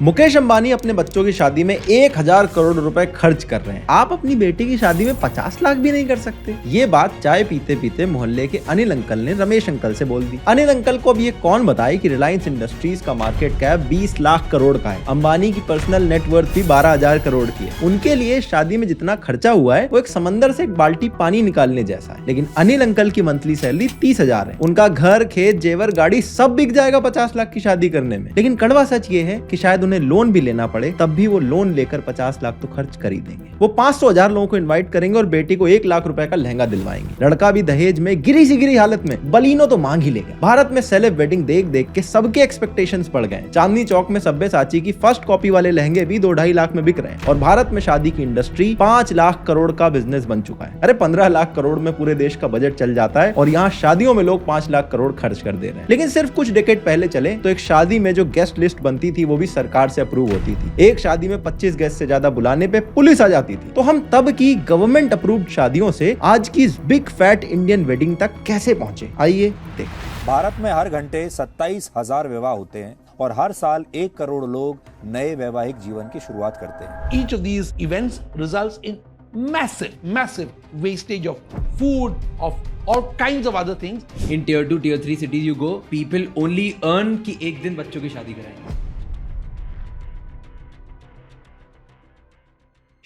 मुकेश अंबानी अपने बच्चों की शादी में 1000 करोड़ रुपए खर्च कर रहे हैं। आप अपनी बेटी की शादी में 50 लाख भी नहीं कर सकते। ये बात चाय पीते पीते मोहल्ले के अनिल अंकल ने रमेश अंकल से बोल दी। अनिल अंकल को अब ये कौन बताए कि रिलायंस इंडस्ट्रीज का मार्केट कैप 20 लाख करोड़ का है। अंबानी की पर्सनल नेटवर्थ भी 12,000 करोड़ की है। उनके लिए शादी में जितना खर्चा हुआ है वो एक समंदर से एक बाल्टी पानी निकालने जैसा है। लेकिन अनिल अंकल की मंथली सैलरी 30,000 है। उनका घर, खेत, जेवर, गाड़ी सब बिक जाएगा 50 लाख की शादी करने में। लेकिन कड़वा सच ये है कि शायद उन्हें लोन भी लेना पड़े, तब भी वो लोन लेकर 50 लाख तो खर्च कर ही देंगे। वो 500,000 लोगों को इनवाइट करेंगे और बेटी को 1 लाख रुपए का लहंगा दिलवाएंगे। लड़का भी दहेज में गिरी सी गिरी हालत में बलीनो तो मांग ही लेगा। भारत में सेलेब वेडिंग देख देख के सबके एक्सपेक्टेशंस बढ़ गए। चांदनी चौक में सब्यसाची की फर्स्ट कॉपी वाले लहंगे भी 2-2.5 लाख में बिक रहे हैं। और भारत में शादी की इंडस्ट्री 5 लाख करोड़ का बिजनेस बन चुका है। अरे 15 लाख करोड़ में पूरे देश का बजट चल जाता है और यहाँ शादियों में लोग 5 लाख करोड़ खर्च कर दे रहे हैं। लेकिन सिर्फ कुछ डेकेड पहले चले तो एक शादी में जो गेस्ट लिस्ट बनती थी वो भी सरकार से अप्रूव होती थी। एक शादी में 25 गेस्ट से ज्यादा बुलाने पे पुलिस आ जाती थी। तो हम तब की गवर्नमेंट अप्रूव्ड शादियों से आज की बिग फैट इंडियन वेडिंग तक कैसे पहुंचे, आइए देखते। भारत में हर घंटे 27,000 विवाह होते हैं और हर साल 1 करोड़ लोग नए वैवाहिक जीवन की शुरुआत करते हैं। Each of these events results in massive wastage of food, of all kinds of other things. In tier 2, tier 3 cities you go, people only earn कि एक दिन बच्चों की शादी कराएंगे।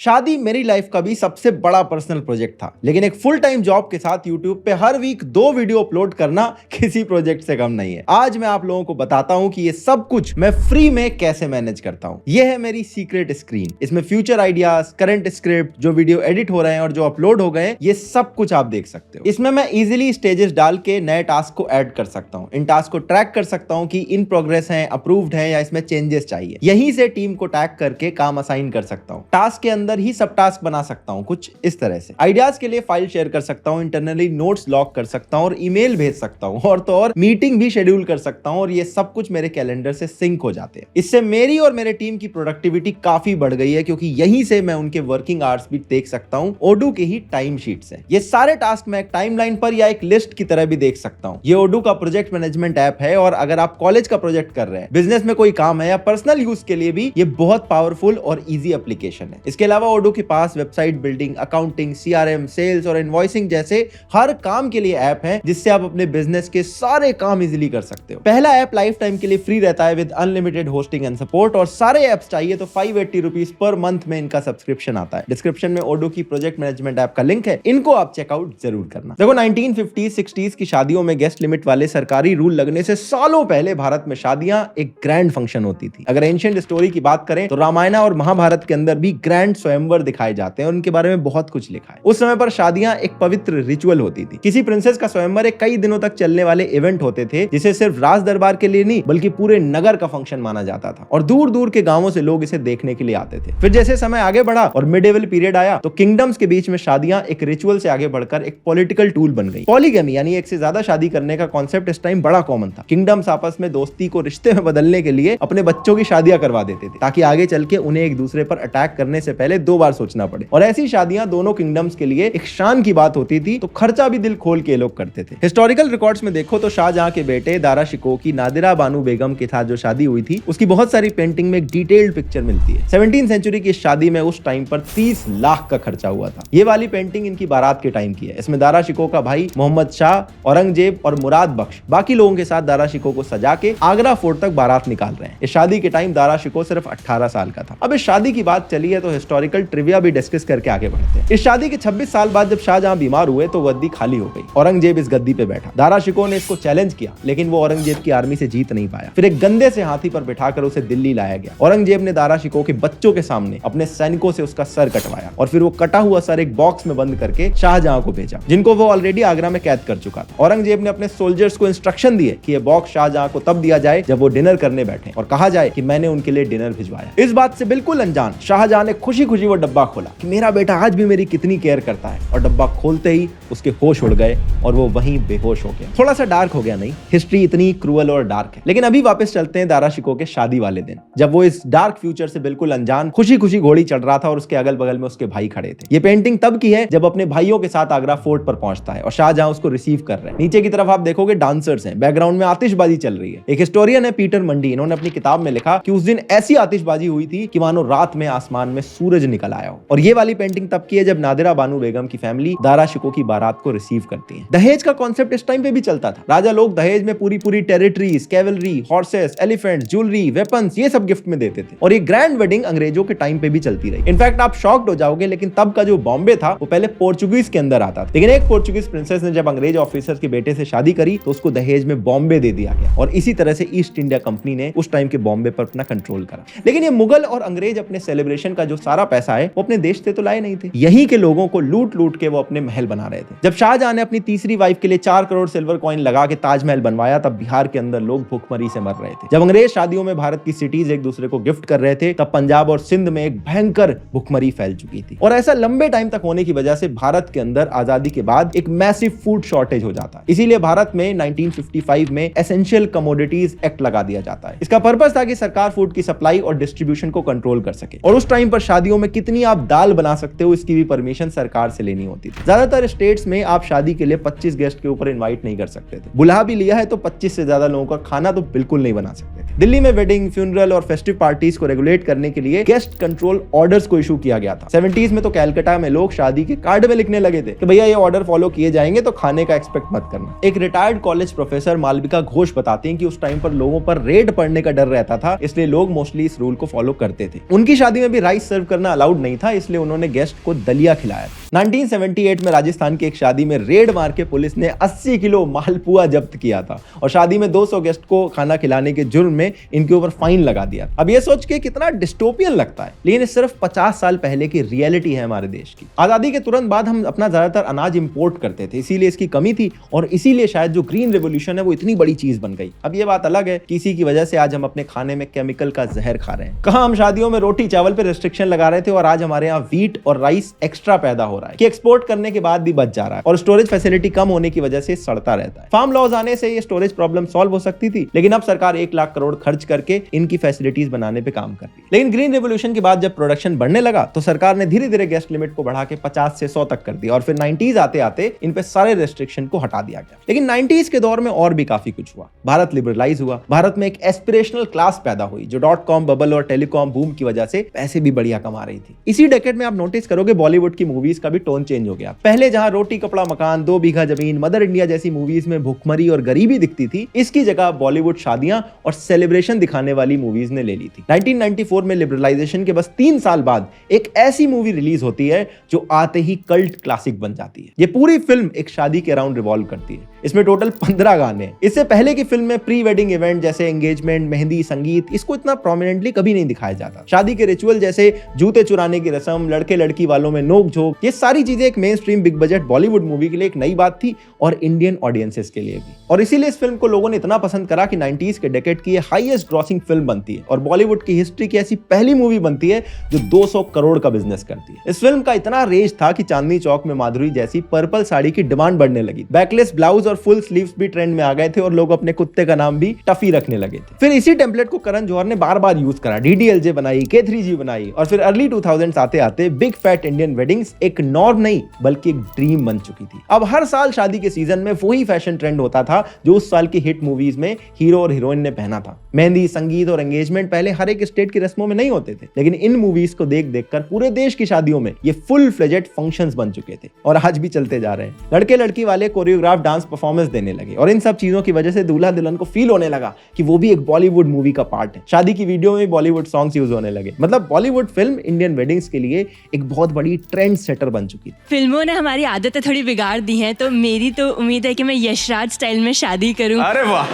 शादी मेरी लाइफ का भी सबसे बड़ा पर्सनल प्रोजेक्ट था, लेकिन एक फुल टाइम जॉब के साथ यूट्यूब पे हर वीक 2 वीडियो अपलोड करना किसी प्रोजेक्ट से कम नहीं है। आज मैं आप लोगों को बताता हूं कि ये सब कुछ मैं फ्री में कैसे मैनेज करता हूं। ये है मेरी सीक्रेट स्क्रीन। इसमें फ्यूचर आइडियाज, करंट स्क्रिप्ट, जो वीडियो एडिट हो रहे हैं और जो अपलोड हो गए, ये सब कुछ आप देख सकते हो। इसमें मैं इजिली स्टेजेस डाल के नए टास्क को ऐड कर सकता हूँ। इन टास्क को ट्रैक कर सकता हूँ कि इन प्रोग्रेस है, अप्रूव्ड है या इसमें चेंजेस चाहिए। यहीं से टीम को टैग करके काम असाइन कर सकता हूँ। टास्क के अंदर ही सब टास्क बना सकता हूं, कुछ इस तरह से। आइडियाज के लिए फाइल शेयर कर सकता हूं, इंटरनली नोट्स लॉक कर सकता हूं और ईमेल भेज सकता हूं, और तो और मीटिंग भी शेड्यूल कर सकता हूं, और ये सब कुछ मेरे कैलेंडर से सिंक हो जाते हैं। इससे मेरी और मेरे टीम की प्रोडक्टिविटी काफी बढ़ गई है, क्योंकि यहीं से मैं उनके वर्किंग आवर्स भी देख सकता हूं ओडू के ही टाइम शीट से। ये सारे टास्क मैं एक टाइमलाइन पर या एक लिस्ट की तरह भी देख सकता हूं। ये ओडू का प्रोजेक्ट मैनेजमेंट ऐप है, और अगर आप कॉलेज का प्रोजेक्ट कर रहे हैं, बिजनेस में कोई काम है या पर्सनल यूज के लिए भी ये बहुत पावरफुल और इजी एप्लीकेशन है। इसके अलावा ओडू के पास website building, accounting, CRM, sales और इनवॉइसिंग जैसे हर काम के लिए ऐप है, जिससे आप अपने बिजनेस के सारे काम इजीली कर सकते हो। पहला ऐप लाइफ टाइम के लिए फ्री रहता है with unlimited hosting and support, और सारे ऐप्स चाहिए तो 580 रुपीज पर मंथ में इनका सब्सक्रिप्शन आता है। डिस्क्रिप्शन में ओडू की प्रोजेक्ट मैनेजमेंट ऐप का लिंक है, इनको आप चेकआउट जरूर करना। देखो 1950s 60s की शादियों में गेस्ट लिमिट वाले सरकारी रूल लगने से सालों पहले भारत में शादियां एक ग्रैंड फंक्शन होती थी। अगर एंशिएंट स्टोरी की बात करें तो रामायण और महाभारत के अंदर भी ग्रैंड स्वयंवर दिखाए जाते हैं, उनके बारे में बहुत कुछ लिखा है। उस समय पर शादियां एक पवित्र रिचुअल होती थी। किसी प्रिंसेस का स्वयंवर एक कई दिनों तक चलने वाले इवेंट होते थे, जिसे सिर्फ राज दरबार के लिए नहीं बल्कि पूरे नगर का फंक्शन माना जाता था, और दूर दूर के गांवों से लोग इसे देखने के लिए आते थे। फिर जैसे समय आगे बढ़ा और मिडिवल पीरियड आया, तो किंगडम्स के बीच में शादियां एक रिचुअल से आगे बढ़कर एक पॉलिटिकल टूल बन गई। पॉलीगमी यानी एक से ज्यादा शादी करने का कॉन्सेप्ट इस टाइम बड़ा कॉमन था। किंगडम्स आपस में दोस्ती को रिश्ते में बदलने के लिए अपने बच्चों की शादियां करवा देते थे, ताकि आगे चल के उन्हें एक दूसरे पर अटैक करने से पहले 2 बार सोचना पड़े। और ऐसी शादियां दोनों किंगडम्स के लिए एक शान की बात होती थी, तो खर्चा भी दिल खोल के लोग करते थे। हिस्टोरिकल रिकॉर्ड्स में देखो तो शाहजहां के बेटे दारा शिकोह की नादिरा बानू बेगम के साथ जो शादी हुई थी, उसकी बहुत सारी पेंटिंग में एक डिटेल्ड पिक्चर मिलती है। 17वीं सेंचुरी की शादी में उस टाइम पर 30 लाख का खर्चा हुआ था। ये वाली पेंटिंग इनकी बारात के टाइम की है। इसमें दारा शिकोह का भाई मोहम्मद शाह, औरंगजेब और मुराद बख्श बाकी लोगों के साथ दारा शिकोह को सजा के आगरा फोर्ट तक बारात निकाल रहे हैं। इस शादी के टाइम दारा शिकोह सिर्फ 18 साल का था। अब इस शादी की बात चली है तो हिस्टोरिकल ट्रिविया भी डिस्कस करके आगे बढ़ते हैं। इस शादी के 26 साल बाद जब शाहजहां बीमार हुए तो गद्दी खाली हो गई। औरंगजेब इस गद्दी पे बैठा। दारा शिकोह ने इसको चैलेंज किया, लेकिन वो औरंगजेब की आर्मी से जीत नहीं पाया। फिर एक गंदे से हाथी पर बिठाकर उसे दिल्ली लाया गया। औरंगजेब ने दारा शिकोह के बच्चों के सामने अपने सैनिकों से उसका सर कटवाया, और फिर वो कटा हुआ सर एक बॉक्स में बंद करके शाहजहां को भेजा, जिनको वो ऑलरेडी आगरा में कैद कर चुका था। औरंगजेब ने अपने सोल्जर्स को इंस्ट्रक्शन दिए कि ये बॉक्स शाहजहां को तब दिया जाए जब वो डिनर करने बैठे और कहा जाए कि मैंने उनके लिए डिनर भिजवाया। इस बात से बिल्कुल अनजान शाहजहां ने खुशी खुशी वो डब्बा खोला कि मेरा बेटा आज भी मेरी कितनी केयर करता है, और डब्बा खोलते ही उसके होश उड़ गए और वो वहीं बेहोश हो गया। थोड़ा सा डार्क हो गया नहीं, हिस्ट्री इतनी क्रूअल और डार्क है। लेकिन अभी वापस चलते हैं दारा शिकोह के शादी वाले दिन, जब वो इस डार्क फ्यूचर से बिल्कुल अनजान खुशी खुशी घोड़ी चढ़ रहा था और उसके अगल बगल में उसके भाई खड़े थे। ये पेंटिंग तब की है जब अपने भाइयों के साथ आगरा फोर्ट पर पहुंचता है और शाहजहां उसको रिसीव कर रहे हैं। नीचे की तरफ आप देखोगे डांसर्स हैं, बैकग्राउंड में आतिशबाजी चल रही है। एक हिस्टोरियन है पीटर मंडी, इन्होंने अपनी किताब में लिखा कि उस दिन ऐसी आतिशबाजी हुई थी कि मानो रात में आसमान में सूरज निकल आया हो। और ये वाली पेंटिंग तब की है जब नादिरा बानू बेगम की फैमिली दारा शिकोह की बारात को रिसीव करती है। दहेज का कॉन्सेप्ट इस टाइम पे भी चलता था। राजा लोग दहेज में पूरी पूरी territories, cavalry, horses, elephant, jewellery, weapons ये सब गिफ्ट में देते थे। और ये ग्रैंड वेडिंग अंग्रेजों के टाइम पे भी चलती रही। इनफैक्ट आप शॉक्ड हो जाओगे, लेकिन तब का जो बॉम्बे था वो पहले पोर्चुगीज के अंदर आता था। लेकिन एक पोर्चुगीज प्रिंसेस ने जब अंग्रेज ऑफिसर के बेटे से शादी करी तो उसको दहेज में बॉम्बे दे दिया गया, और इसी तरह से ईस्ट इंडिया कंपनी ने उस टाइम के बॉम्बे पर अपना कंट्रोल करा। लेकिन ये मुगल और अंग्रेज अपने सेलिब्रेशन का जो सारा पैसा है वो अपने देश से तो लाए नहीं थे, यहीं के लोगों को लूट लूट के वो अपने महल बना रहे थे। जब शाहजहां ने अपनी तीसरी वाइफ के लिए 4 करोड़ सिल्वर कॉइन लगा के ताजमहल बनवाया, तब बिहार के अंदर लोग भूखमरी से मर रहे थे। जब अंग्रेज शादियों में भारत की सिटीज एक दूसरे को गिफ्ट कर रहे थे, तब पंजाब और सिंध में एक भयंकर भूखमरी फैल चुकी थी। और ऐसा लंबे टाइम तक होने की वजह से भारत के अंदर आजादी के बाद एक मैसिव फूड शॉर्टेज हो जाता है। इसीलिए भारत में 1955 में एसेंशियल कमोडिटीज एक्ट लगा दिया जाता है। इसका पर्पस था कि सरकार फूड की सप्लाई और डिस्ट्रीब्यूशन को कंट्रोल कर सके। और उस टाइम पर शादियों में कितनी आप दाल बना सकते हो इसकी भी परमिशन सरकार से लेनी होती थी। ज्यादातर स्टेट्स में आप शादी के लिए 25 गेस्ट के ऊपर इनवाइट नहीं कर सकते थे। बुला भी लिया है तो 25 से ज्यादा लोगों का खाना तो बिल्कुल नहीं बना सकते थे। दिल्ली में वेडिंग, फ्यूनरल और फेस्टिव पार्टीज को रेगुलेट करने के लिए गेस्ट कंट्रोल ऑर्डर्स को इशू किया गया था। 70s में तो कैलकाटा में लोग शादी के कार्ड में लिखने लगे थे कि भैया ये ऑर्डर फॉलो किए जाएंगे तो खाने का एक्सपेक्ट मत करना। एक retired college professor Malvika Ghosh बताते हैं कि उस टाइम पर लोगों पर रेड पड़ने का डर रहता था, इसलिए लोग मोस्टली इस रूल को फॉलो करते थे। उनकी शादी में भी राइस सर्व करना अलाउड नहीं था, इसलिए उन्होंने गेस्ट को दलिया खिलाया। 1978 में राजस्थान की एक शादी में रेड मार के पुलिस ने 80 किलो मालपुआ जब्त किया था और शादी में 200 गेस्ट को खाना खिलाने के जुर्म में इनके ऊपर फाइन लगा दिया। अब ये सोच के कितना डिस्टोपियन लगता है, लेकिन सिर्फ 50 साल पहले की रियलिटी है हमारे देश की। आजादी के तुरंत बाद हम अपना ज्यादातर अनाज इंपोर्ट करते थे, इसीलिए इसकी कमी थी और इसीलिए शायद जो ग्रीन रेवोल्यूशन है वो इतनी बड़ी चीज बन गई। अब ये बात अलग है कि इसी की वजह से आज हम अपने खाने में केमिकल का जहर खा रहे हैं। कहां हम शादियों में रोटी चावल पे रिस्ट्रिक्शन लगा रहे थे और आज हमारे यहाँ व्हीट और राइस एक्स्ट्रा पैदा हो रहा है कि एक्सपोर्ट करने के बाद भी बच जा रहा है और स्टोरेज फैसिलिटी कम होने की वजह से सड़ता रहता है। फार्म लॉज आने से ये स्टोरेज प्रॉब्लम सॉल्व हो सकती थी, लेकिन अब सरकार 1 लाख करोड़ खर्च करके इनकी फैसिलिटीज बनाने पे काम कर रही है। लेकिन ग्रीन रेवोल्यूशन के बाद जब प्रोडक्शन बढ़ने लगा तो सरकार ने धीरे धीरे गेस्ट लिमिट को बढ़ा के 50 से 100 तक कर दिया और फिर 90s आते आते इन पे सारे रेस्ट्रिक्शन को हटा दिया गया। लेकिन 90s के दौर में और भी काफी कुछ हुआ। भारत लिबरलाइज हुआ, भारत में एक एस्पिरेशनल क्लास पैदा हुई जो .com बबल और टेलीकॉम बूम की वजह से पैसे भी बढ़िया कमा रही थी। इसी डेकेड में आप नोटिस करोगे बॉलीवुड की मूवीज का भी टोन चेंज हो गया। पहले जहां रोटी कपड़ा मकान, 2 बीघा जमीन, मदर इंडिया जैसी मूवीज में भुखमरी और गरीबी दिखती थी, इसकी जगह बॉलीवुड शादियां और सेलिब्रेशन दिखाने वाली मूवीज ने ले ली थी। 1994 में लिबरलाइजेशन के बस 3 साल बाद एक ऐसी मूवी रिलीज होती है जो आते ही कल्ट क्लासिक बन जाती है। ये पूरी फिल्म एक शादी के अराउंड रिवॉल्व करती है। इसमें टोटल 15 गाने हैं। इससे पहले की फिल्म में प्री वेडिंग इवेंट जैसे एंगेजमेंट, मेहंदी, संगीत, इसको इतना प्रोमिनेंटली कभी नहीं दिखाया जाता। शादी के रिचुअल जैसे जूते चुराने की रस्म, लड़के लड़की वालों में नोक झोंक, ये सारी चीजें एक main stream big budget Bollywood movie के लिए एक नई बात थी और इंडियन ऑडियंसेस के लिए भी। और इसीलिए इस फिल्म को लोगों ने इतना पसंद करा कि 90s के डेकेड की ये हाईएस्ट ग्रॉसिंग फिल्म बनती है और बॉलीवुड की हिस्ट्री की ऐसी पहली मूवी बनती है जो 200 करोड़ का बिजनेस करती है। इस फिल्म का इतना रेज था कि चांदनी चौक में माधुरी जैसी पर्पल साड़ी की डिमांड बढ़ने लगी। बैकलेस ब्लाउज और फुल स्लीव्स भी ट्रेंड में आ गए थे और लोग अपने कुत्ते का नाम भी टफी रखने लगे थे। फिर इसी टेम्पलेट को करण जौहर ने बार बार यूज करा, DDLJ बनाई, K3G बनाई और फिर अर्ली 2000s आते आते बिग फैट इंडियन वेडिंग्स एक नॉर्म नहीं बल्कि एक ड्रीम बन चुकी थी। अब हर साल शादी के सीजन में वही फैशन ट्रेंड होता था जो उस साल की हिट मूवीज में हीरो और हीरोइन ने पहना था। मेहंदी, संगीत और एंगेजमेंट पहले हर एक स्टेट की रस्मों में नहीं होते थे, लेकिन इन मूवीज को देख देख कर पूरे देश की शादियों में ये फुल फ्लेजेड फंक्शंस बन चुके थे और आज भी चलते जा रहे हैं। लड़के लड़की वाले कोरियोग्राफ डांस परफॉर्मेंस देने लगे और इन सब चीजों की वजह से दूल्हा दुल्हन को फील होने लगा कि वो भी एक बॉलीवुड मूवी का पार्ट है। शादी की वीडियो में बॉलीवुड सॉन्ग्स यूज होने लगे। मतलब बॉलीवुड फिल्म इंडियन वेडिंग्स के लिए एक बहुत बड़ी ट्रेंड सेटर बन चुकी थी। फिल्मों ने हमारी आदतें थोड़ी बिगाड़ दी हैं, तो मेरी तो उम्मीद है कि मैं यशराज स्टाइल में शादी करूं। अरे वाह।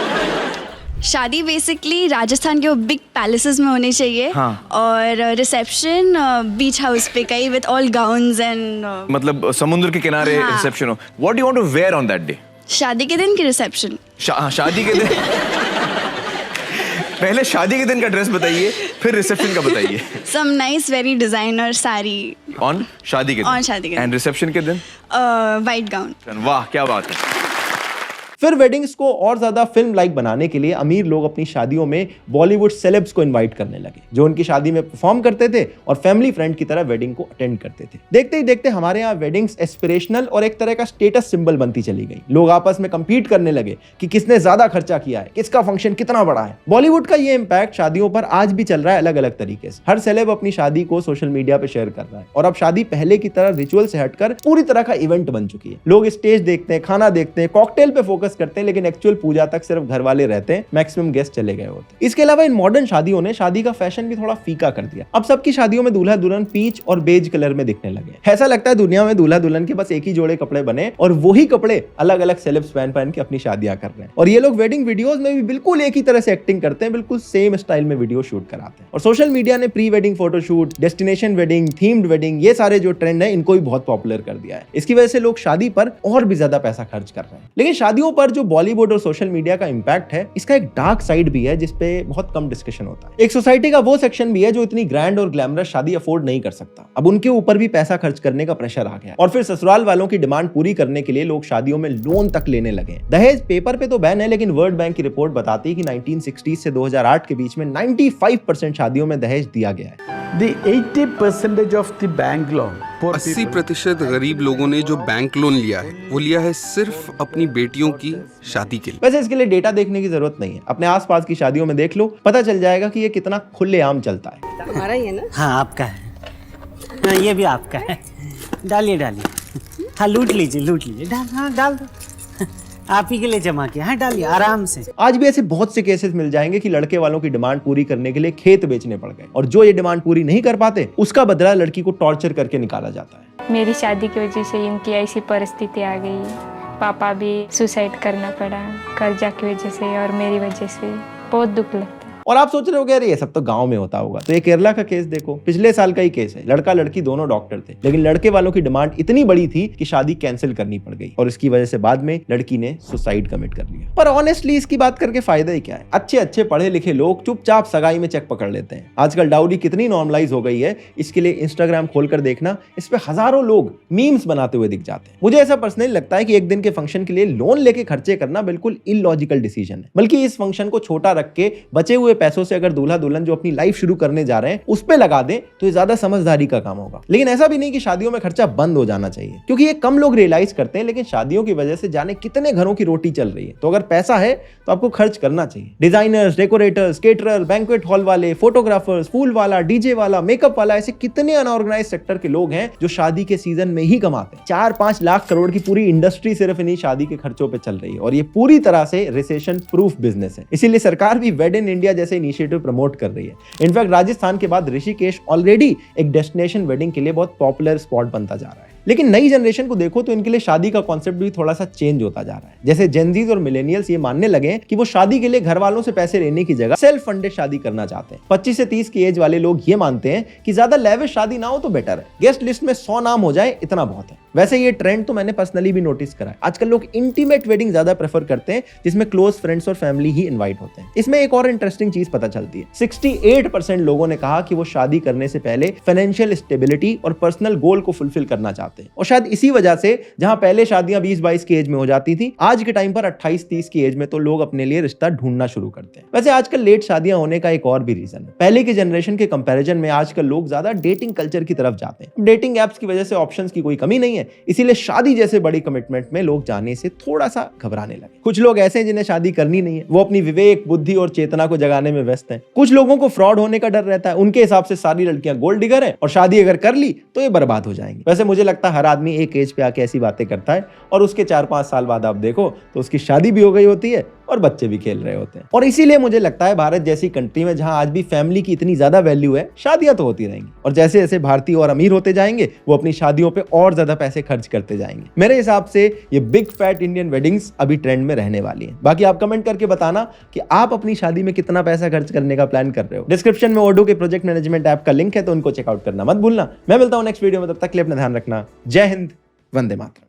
शादी बेसिकली राजस्थान के वो बिग पैलेसेस में होनी चाहिए। हाँ। और रिसेप्शन बीच हाउस पे कहीं विद ऑल गाउन्स एंड मतलब समुद्र के किनारे हाँ। रिसेप्शन हो। What do you want to wear on that day? शादी के दिन की रिसेप्शन। शादी के दिन पहले शादी के दिन का ड्रेस बताइए, फिर रिसेप्शन का बताइए। Some nice, very designer sari. On शादी के दिन? On शादी के दिन। एंड रिसेप्शन के दिन? White gown. वाह क्या बात है। फिर वेडिंग्स को और ज्यादा फिल्म लाइक बनाने के लिए अमीर लोग अपनी शादियों में बॉलीवुड सेलेब्स को इनवाइट करने लगे, जो उनकी शादी में परफॉर्म करते थे और फैमिली फ्रेंड की तरह वेडिंग को अटेंड करते थे। देखते ही देखते हमारे यहाँ वेडिंग्स एस्पिरेशनल और एक तरह का स्टेटस सिंबल बनती चली गई। लोग आपस में कंपीट करने लगे कि किसने ज्यादा खर्चा किया है, किसका फंक्शन कितना बड़ा है। बॉलीवुड का ये इम्पैक्ट शादियों पर आज भी चल रहा है अलग अलग तरीके से। हर सेलेब अपनी शादी को सोशल मीडिया पे शेयर कर रहा है और अब शादी पहले की तरह रिचुअल से हटकर पूरी तरह का इवेंट बन चुकी है। लोग स्टेज देखते हैं, खाना देखते हैं, कॉकटेल पे फोकस करते हैं, लेकिन एक्चुअल पूजा तक सिर्फ घर वाले रहते हैं, मैक्सिमम गेस्ट चले गए होते हैं। इसके अलावा इन मॉडर्न शादियों ने शादी का फैशन भी थोड़ा फीका कर दिया। अब सबकी शादियों में दूल्हा दुल्हन पीच और बेज कलर में दिखने लगे। ऐसा लगता है दुनिया में दूल्हा दुल्हन के बस एक ही जोड़े कपड़े बने और वही कपड़े अलग अलग सेलेब्स पहन के अपनी शादियां कर रहे हैं। और ये लोग वेडिंग वीडियोस में भी बिल्कुल एक ही तरह से एक्टिंग करते हैं, बिल्कुल सेम स्टाइल में वीडियो शूट कराते हैं। और सोशल मीडिया ने pre wedding photoshoot, destination wedding, themed wedding, ये सारे जो ट्रेंड है इनको भी बहुत पॉपुलर कर दिया है। इसकी वजह से लोग शादी पर और भी ज्यादा पैसा खर्च कर रहे हैं। लेकिन शादियों पर जो बॉलीवुड और सोशल मीडिया का इम्पैक्ट है, इसका एक डार्क साइड भी है जिसपे बहुत कम डिस्कशन होता है। एक सोसाइटी का वो सेक्शन भी है जो इतनी ग्रैंड और ग्लैमरस शादी अफोर्ड नहीं कर सकता। अब उनके ऊपर भी पैसा खर्च करने का प्रेशर आ गया और फिर ससुराल वालों की डिमांड पूरी करने के लिए लोग शादियों में लोन तक लेने लगे। दहेज पेपर पे तो बैन है, लेकिन वर्ल्ड बैंक की रिपोर्ट बताती है कि 1960 से 2008 के बीच में 95% शादियों में दहेज दिया गया है। The 80% of the bank loan. 80% गरीब लोगों ने जो बैंक लोन लिया है वो लिया है सिर्फ अपनी बेटियों की शादी के लिए। वैसे इसके लिए डेटा देखने की जरूरत नहीं है, अपने आसपास की शादियों में देख लो, पता चल जाएगा कि ये कितना खुलेआम चलता है। हमारा ही है ना? हाँ आपका है। हाँ, ये भी आपका है। डालिए डालिए, हाँ लूट लीजिए डाल दो। आप ही के लिए जमा किया, हाँ डालिए आराम से। आज भी ऐसे बहुत से केसेस मिल जाएंगे कि लड़के वालों की डिमांड पूरी करने के लिए खेत बेचने पड़ गए और जो ये डिमांड पूरी नहीं कर पाते उसका बदला लड़की को टॉर्चर करके निकाला जाता है। मेरी शादी की वजह से इनकी ऐसी परिस्थिति आ गई, पापा भी सुसाइड करना पड़ा कर्जा की वजह से और मेरी वजह से। बहुत दुख लगता है। और आप सोच रहे हो यार ये सब तो गांव में होता होगा, तो ये केरला का केस देखो, पिछले साल का ही केस है। लड़का लड़की दोनों डॉक्टर थे, लेकिन लड़के वालों की डिमांड इतनी बड़ी थी कि शादी कैंसिल करनी पड़ गई और इसकी वजह से बाद में लड़की ने सुसाइड कमिट कर लिया। पर ऑनेस्टली इसकी बात करके फायदा ही क्या है? अच्छे पढ़े लिखे लोग चुपचाप सगाई में चेक पकड़ लेते हैं। आजकल डाउरी कितनी नॉर्मलाइज हो गई है, इसके लिए इंस्टाग्राम खोलकर देखना, इस पे हजारों लोग मीम्स बनाते हुए दिख जाते हैं। मुझे ऐसा पर्सनली लगता है कि एक दिन के फंक्शन के लिए लोन लेके खर्चे करना बिल्कुल इलॉजिकल डिसीजन है। बल्कि इस फंक्शन को छोटा रख के बचे हुए पैसों से अगर दूल्हा दुल्हन जो अपनी लाइफ शुरू करने जा रहे हैं उस पे लगा दें तो ये ज्यादा समझदारी का काम होगा। लेकिन ऐसा भी नहीं कि शादियों में खर्चा बंद हो जाना चाहिए, क्योंकि ये कम लोग रियलाइज करते हैं, लेकिन शादियों की वजह से जाने कितने घरों की रोटी चल रही है। तो अगर पैसा है तो आपको खर्च करना चाहिए। Designers, decorators, caterer, banquet hall वाले, फोटोग्राफर्स, फूल वाला, डीजे वाला, मेकअप वाला, ऐसे कितने अनऑर्गेनाइज सेक्टर के लोग हैं जो शादी के सीजन में ही कमाते हैं। 4-5 लाख करोड़ की पूरी इंडस्ट्री सिर्फ इन्हीं शादी के खर्चों पे चल रही है और ये पूरी तरह से रिसेशन प्रूफ बिजनेस है। इसीलिए सरकार भी वेड इन इंडिया जैसे इनिशिएटिव प्रमोट कर रही है। इनफैक्ट राजस्थान के बाद ऋषिकेश ऑलरेडी एक डेस्टिनेशन वेडिंग के लिए बहुत पॉपुलर स्पॉट बनता जा रहा है। लेकिन नई जनरेशन को देखो तो इनके लिए शादी का कॉन्सेप्ट भी थोड़ा सा चेंज होता जा रहा है। जैसे जेनजीज और मिलेनियल्स ये मानने लगे कि वो शादी के लिए घर वालों से पैसे लेने की जगह सेल्फ फंडेड शादी करना चाहते हैं। 25 से 30 की एज वाले लोग ये मानते हैं कि ज्यादा लेविश शादी ना हो तो बेटर है, गेस्ट लिस्ट में 100 नाम हो जाए इतना बहुत है। वैसे ये ट्रेंड तो मैंने पर्सनली भी नोटिस करा है। आजकल लोग इंटीमेट वेडिंग ज्यादा प्रेफर करते हैं जिसमें क्लोज फ्रेंड्स और फैमिली ही इन्वाइट होते हैं। इसमें एक और इंटरेस्टिंग चीज पता चलती है, 68% लोगों ने कहा कि वो शादी करने से पहले फाइनेंशियल स्टेबिलिटी और पर्सनल गोल को फुलफिल करना चाहते हैं। और शायद इसी वजह से जहां पहले शादियां 20-22 की एज में हो जाती थी, आज के टाइम पर 28-30 की एज में तो लोग अपने लिए रिश्ता ढूंढना शुरू करते हैं। वैसे आजकल लेट शादियां होने का एक और भी रीजन है। पहले के जनरेशन के कंपैरिजन में आजकल लोग ज्यादा डेटिंग कल्चर की तरफ जाते हैं। डेटिंग एप्स की वजह से ऑप्शंस की कोई कमी नहीं है, इसीलिए शादी जैसे बड़ी कमिटमेंट में लोग जाने से थोड़ा सा घबराने लगे। कुछ लोग ऐसे हैं जिन्हें शादी करनी नहीं है, वो अपनी विवेक, बुद्धि और चेतना को जगाने में व्यस्त हैं। कुछ लोगों को फ्रॉड होने का डर रहता है, उनके हिसाब से सारी लड़कियां गोल्ड डिगर हैं और शादी अगर कर ली तो ये बर्बाद हो जाएंगी। वैसे मुझे लगता है हर आदमी एक एज पे आके ऐसी बातें करता है और उसके 4-5 साल बाद आप देखो तो उसकी शादी भी हो गई होती है और बच्चे भी खेल रहे होते हैं। और इसीलिए मुझे लगता है भारत जैसी कंट्री में जहां आज भी फैमिली की इतनी ज्यादा वैल्यू है, शादियां तो होती रहेंगी और जैसे जैसे भारतीय और अमीर होते जाएंगे वो अपनी शादियों पे और ज्यादा पैसे खर्च करते जाएंगे। मेरे हिसाब से ये बिग फैट इंडियन वेडिंग्स अभी ट्रेंड में रहने वाली हैं। बाकी आप कमेंट करके बताना कि आप अपनी शादी में कितना पैसा खर्च करने का प्लान कर रहे हो। डिस्क्रिप्शन में ओडो के प्रोजेक्ट मैनेजमेंट ऐप का लिंक है, तो उनको चेकआउट करना मत भूलना। मैं मिलता हूं नेक्स्ट वीडियो में, तब तक के लिए अपना ध्यान रखना। जय हिंद, वंदे मातरम।